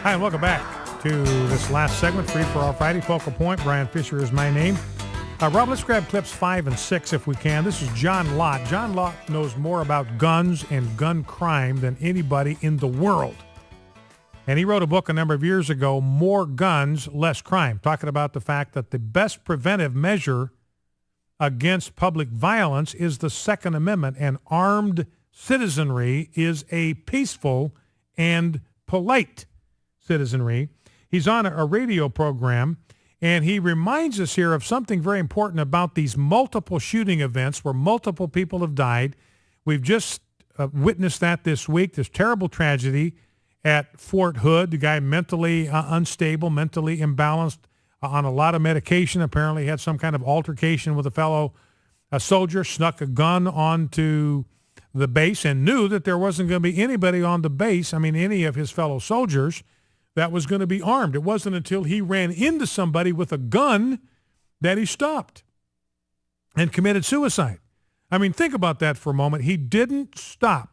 Hi, and welcome back to this last segment, Free for All Friday. Focal Point, Brian Fisher is my name. Rob, let's grab clips 5 and 6 if we can. This is John Lott. John Lott knows more about guns and gun crime than anybody in the world. And he wrote a book a number of years ago, More Guns, Less Crime, talking about the fact that the best preventive measure against public violence is the Second Amendment, and armed citizenry is a peaceful and polite citizenry. He's on a radio program, and he reminds us here of something very important about these multiple shooting events where multiple people have died. We've just witnessed that this week, this terrible tragedy at Fort Hood. The guy mentally unstable, mentally imbalanced, on a lot of medication. Apparently had some kind of altercation with a fellow soldier, snuck a gun onto the base and knew that there wasn't going to be anybody on the base, any of his fellow soldiers, that was going to be armed. It wasn't until he ran into somebody with a gun that he stopped and committed suicide. Think about that for a moment. He didn't stop.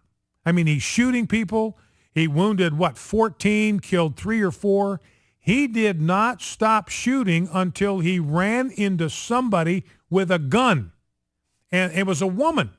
He's shooting people. He wounded, 14, killed 3 or 4. He did not stop shooting until he ran into somebody with a gun. And it was a woman.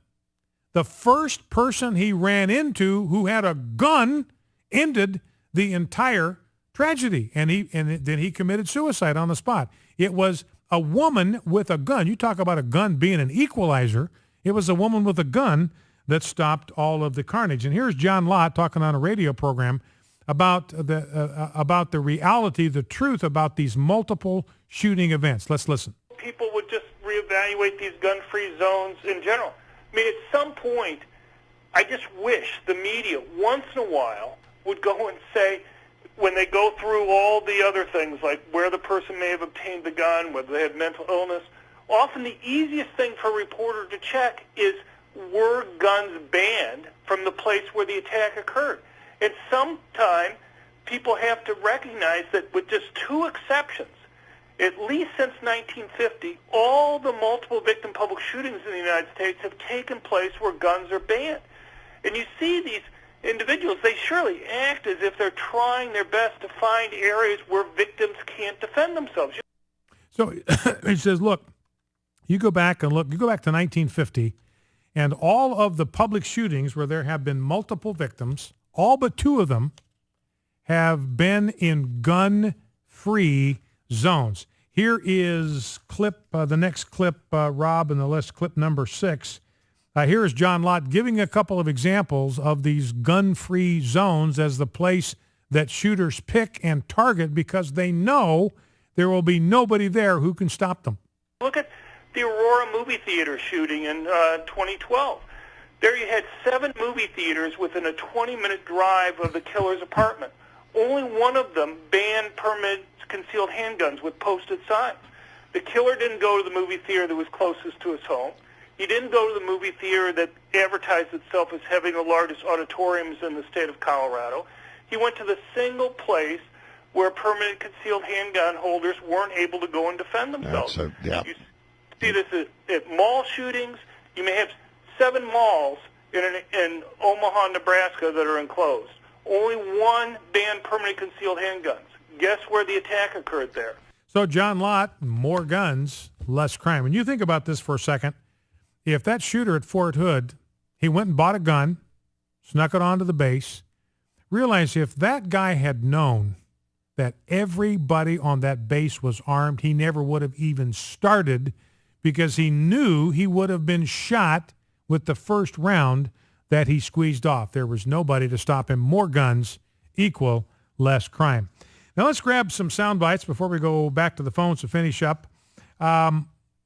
The first person he ran into who had a gun ended the entire tragedy, and then he committed suicide on the spot. It was a woman with a gun. You talk about a gun being an equalizer. It was a woman with a gun that stopped all of the carnage. And here's John Lott talking on a radio program about the reality, the truth about these multiple shooting events. Let's listen. People would just reevaluate these gun-free zones in general. At some point, I just wish the media once in a while would go and say, when they go through all the other things, like where the person may have obtained the gun, whether they had mental illness, often the easiest thing for a reporter to check is, were guns banned from the place where the attack occurred? And sometime people have to recognize that with just 2 exceptions, at least since 1950, all the multiple victim public shootings in the United States have taken place where guns are banned. And you see these individuals, they surely act as if they're trying their best to find areas where victims can't defend themselves. So he says, look, you go back to 1950, and all of the public shootings where there have been multiple victims, all but 2 of them have been in gun-free zones. Here is the next clip, Rob, in the list, clip number 6. Here is John Lott giving a couple of examples of these gun-free zones as the place that shooters pick and target because they know there will be nobody there who can stop them. Look at the Aurora movie theater shooting in 2012. There you had 7 movie theaters within a 20-minute drive of the killer's apartment. Only one of them banned permanent concealed handguns with posted signs. The killer didn't go to the movie theater that was closest to his home. He didn't go to the movie theater that advertised itself as having the largest auditoriums in the state of Colorado. He went to the single place where permanent concealed handgun holders weren't able to go and defend themselves. You see this at mall shootings. You may have 7 malls in Omaha, Nebraska that are enclosed. Only 1 banned permanent concealed handguns. Guess where the attack occurred there? So John Lott, more guns, less crime. When you think about this for a second, if that shooter at Fort Hood, he went and bought a gun, snuck it onto the base, realize if that guy had known that everybody on that base was armed, he never would have even started because he knew he would have been shot with the first round that he squeezed off. There was nobody to stop him. More guns equal less crime. Now let's grab some sound bites before we go back to the phones to finish up.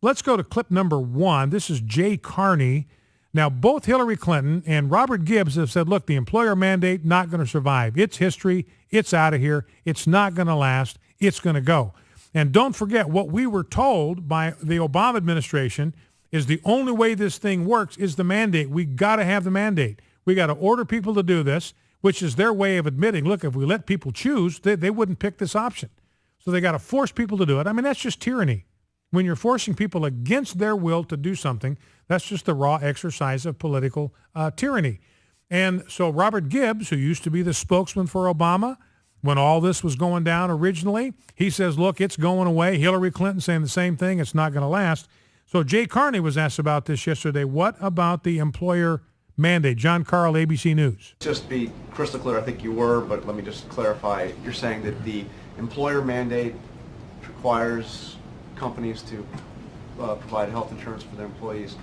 Let's go to clip number 1. This is Jay Carney. Now, both Hillary Clinton and Robert Gibbs have said, look, the employer mandate not going to survive. It's history. It's out of here. It's not going to last. It's going to go. And don't forget what we were told by the Obama administration is the only way this thing works is the mandate. We got to have the mandate. We got to order people to do this, which is their way of admitting, look, if we let people choose, they wouldn't pick this option. So they got to force people to do it. That's just tyranny. When you're forcing people against their will to do something, that's just the raw exercise of political tyranny. And so Robert Gibbs, who used to be the spokesman for Obama, when all this was going down originally. He says, look, it's going away. Hillary Clinton saying the same thing. It's not going to last. So Jay Carney was asked about this yesterday. What about the employer mandate? John Carl, ABC News. Just be crystal clear, I think you were, but let me just clarify. You're saying that the employer mandate requires companies to provide health insurance for their employees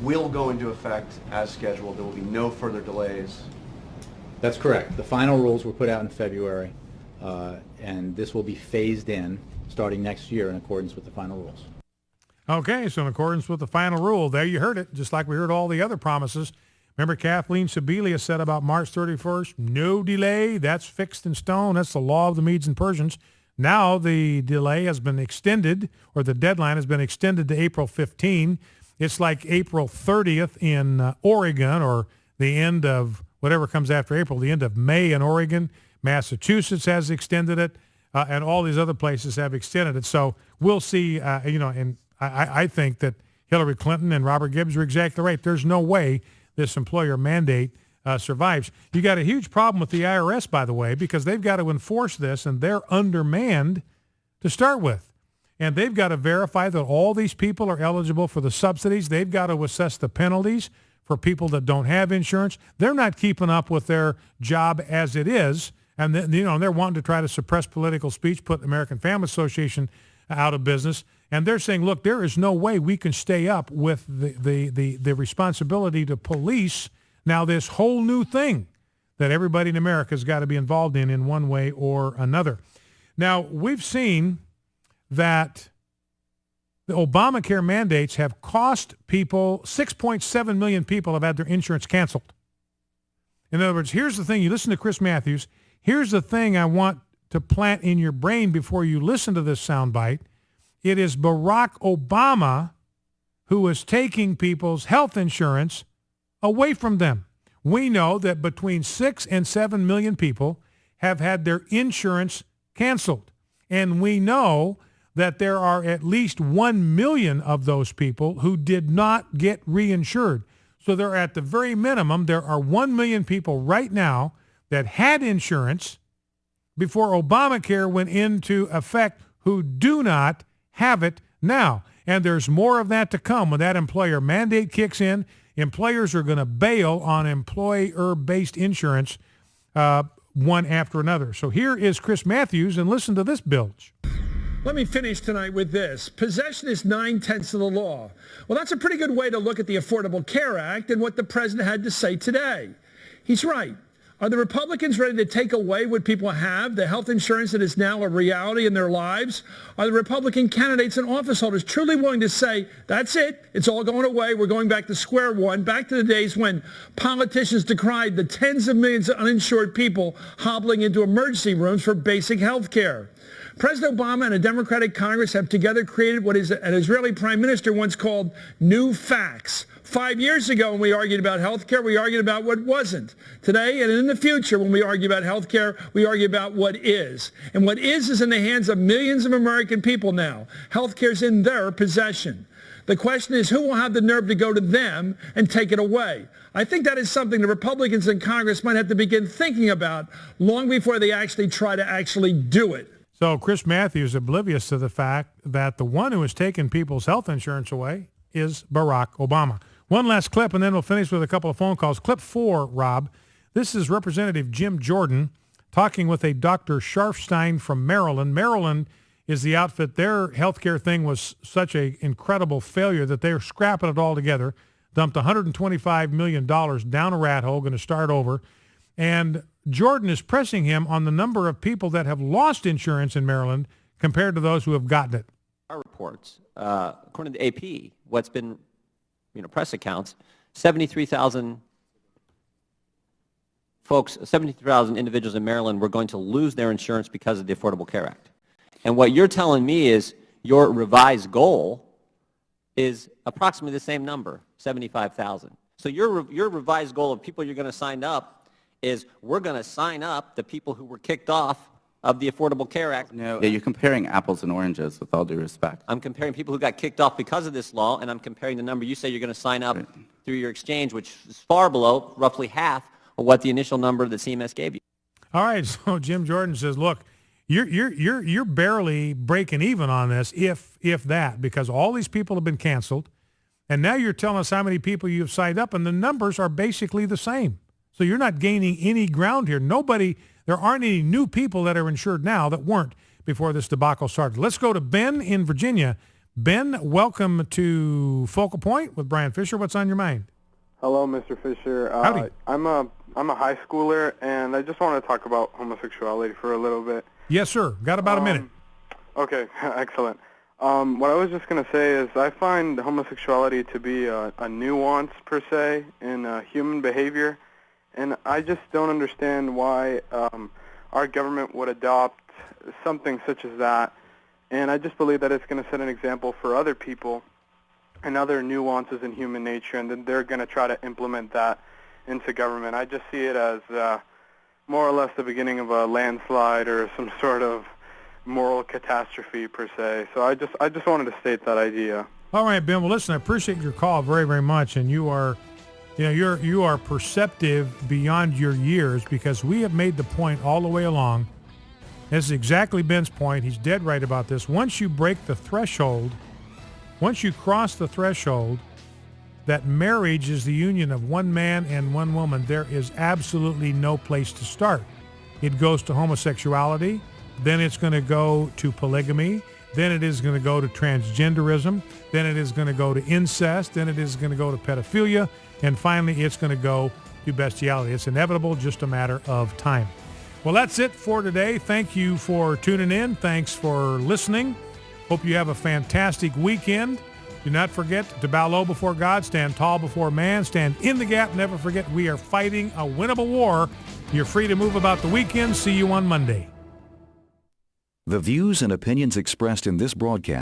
will go into effect as scheduled. There will be no further delays. That's correct. The final rules were put out in February, and this will be phased in starting next year in accordance with the final rules. Okay, so in accordance with the final rule, there you heard it, just like we heard all the other promises. Remember Kathleen Sebelius said about March 31st, no delay, that's fixed in stone, that's the law of the Medes and Persians. Now the delay has been extended, or the deadline has been extended to April 15. It's like April 30th in Oregon, or the end of whatever comes after April, the end of May in Oregon. Massachusetts has extended it, and all these other places have extended it. So we'll see, and I think that Hillary Clinton and Robert Gibbs are exactly right. There's no way this employer mandate survives. You got a huge problem with the IRS, by the way, because they've got to enforce this, and they're undermanned to start with. And they've got to verify that all these people are eligible for the subsidies. They've got to assess the penalties for people that don't have insurance. They're not keeping up with their job as it is, and they're wanting to try to suppress political speech, put the American Family Association out of business. And they're saying, look, there is no way we can stay up with the responsibility to police now this whole new thing that everybody in America has got to be involved in one way or another. Now, we've seen that the Obamacare mandates have cost people, 6.7 million people have had their insurance canceled. In other words, here's the thing. You listen to Chris Matthews. Here's the thing I want to plant in your brain before you listen to this soundbite. It is Barack Obama who is taking people's health insurance away from them. We know that between 6 and 7 million people have had their insurance canceled. And we know that there are at least 1 million of those people who did not get reinsured. So they're at the very minimum, there are 1 million people right now that had insurance before Obamacare went into effect who do not have it now. And there's more of that to come. When that employer mandate kicks in, employers are going to bail on employer-based insurance one after another. So here is Chris Matthews, and listen to this bilge. Let me finish tonight with this. Possession is 9/10 of the law. Well, that's a pretty good way to look at the Affordable Care Act and what the president had to say today. He's right. Are the Republicans ready to take away what people have, the health insurance that is now a reality in their lives? Are the Republican candidates and office holders truly willing to say, that's it, it's all going away, we're going back to square one, back to the days when politicians decried the tens of millions of uninsured people hobbling into emergency rooms for basic health care? President Obama and a Democratic Congress have together created what is an Israeli prime minister once called new facts. 5 years ago, when we argued about health care, we argued about what wasn't. Today and in the future, when we argue about health care, we argue about what is. And what is in the hands of millions of American people now. Health care is in their possession. The question is, who will have the nerve to go to them and take it away? I think that is something the Republicans in Congress might have to begin thinking about long before they actually try to do it. So Chris Matthews oblivious to the fact that the one who has taken people's health insurance away is Barack Obama. One last clip, and then we'll finish with a couple of phone calls. Clip 4, Rob. This is Representative Jim Jordan talking with a Dr. Scharfstein from Maryland. Maryland is the outfit. Their healthcare thing was such an incredible failure that they're scrapping it all together, dumped $125 million down a rat hole, going to start over. And Jordan is pressing him on the number of people that have lost insurance in Maryland compared to those who have gotten it. Our reports, according to AP, what's been, press accounts, 73,000 folks, 73,000 individuals in Maryland were going to lose their insurance because of the Affordable Care Act. And what you're telling me is your revised goal is approximately the same number, 75,000. So your revised goal of people you're going to sign up is we're going to sign up the people who were kicked off of the Affordable Care Act. No, you're comparing apples and oranges, with all due respect. I'm comparing people who got kicked off because of this law, and I'm comparing the number you say you're going to sign up through your exchange, which is far below, roughly half of what the initial number that CMS gave you. All right, so Jim Jordan says, look, you're barely breaking even on this, if that, because all these people have been canceled, and now you're telling us how many people you've signed up, and the numbers are basically the same. So you're not gaining any ground here. There aren't any new people that are insured now that weren't before this debacle started. Let's go to Ben in Virginia. Ben, welcome to Focal Point with Brian Fisher. What's on your mind? Hello, Mr. Fisher. Howdy. I'm a high schooler, and I just want to talk about homosexuality for a little bit. Yes, sir. Got about a minute. Okay, excellent. What I was just going to say is I find homosexuality to be a nuance, per se, in human behavior, and I just don't understand why our government would adopt something such as that, and I just believe that it's going to set an example for other people and other nuances in human nature, and then they're going to try to implement that into government. I just see it as more or less the beginning of a landslide or some sort of moral catastrophe, per se. So I just wanted to state that idea. All right, Ben. Well, listen, I appreciate your call very, very much, and you are perceptive beyond your years, because we have made the point all the way along. This is exactly Ben's point. He's dead right about this. Once you break the threshold, once you cross the threshold that marriage is the union of one man and one woman, there is absolutely no place to start. It goes to homosexuality, then it's going to go to polygamy, then it is going to go to transgenderism, then it is going to go to incest, then it is going to go to pedophilia, and finally it's going to go to bestiality. It's inevitable, just a matter of time. Well, that's it for today. Thank you for tuning in. Thanks for listening. Hope you have a fantastic weekend. Do not forget to bow low before God, stand tall before man, stand in the gap. Never forget, we are fighting a winnable war. You're free to move about the weekend. See you on Monday. The views and opinions expressed in this broadcast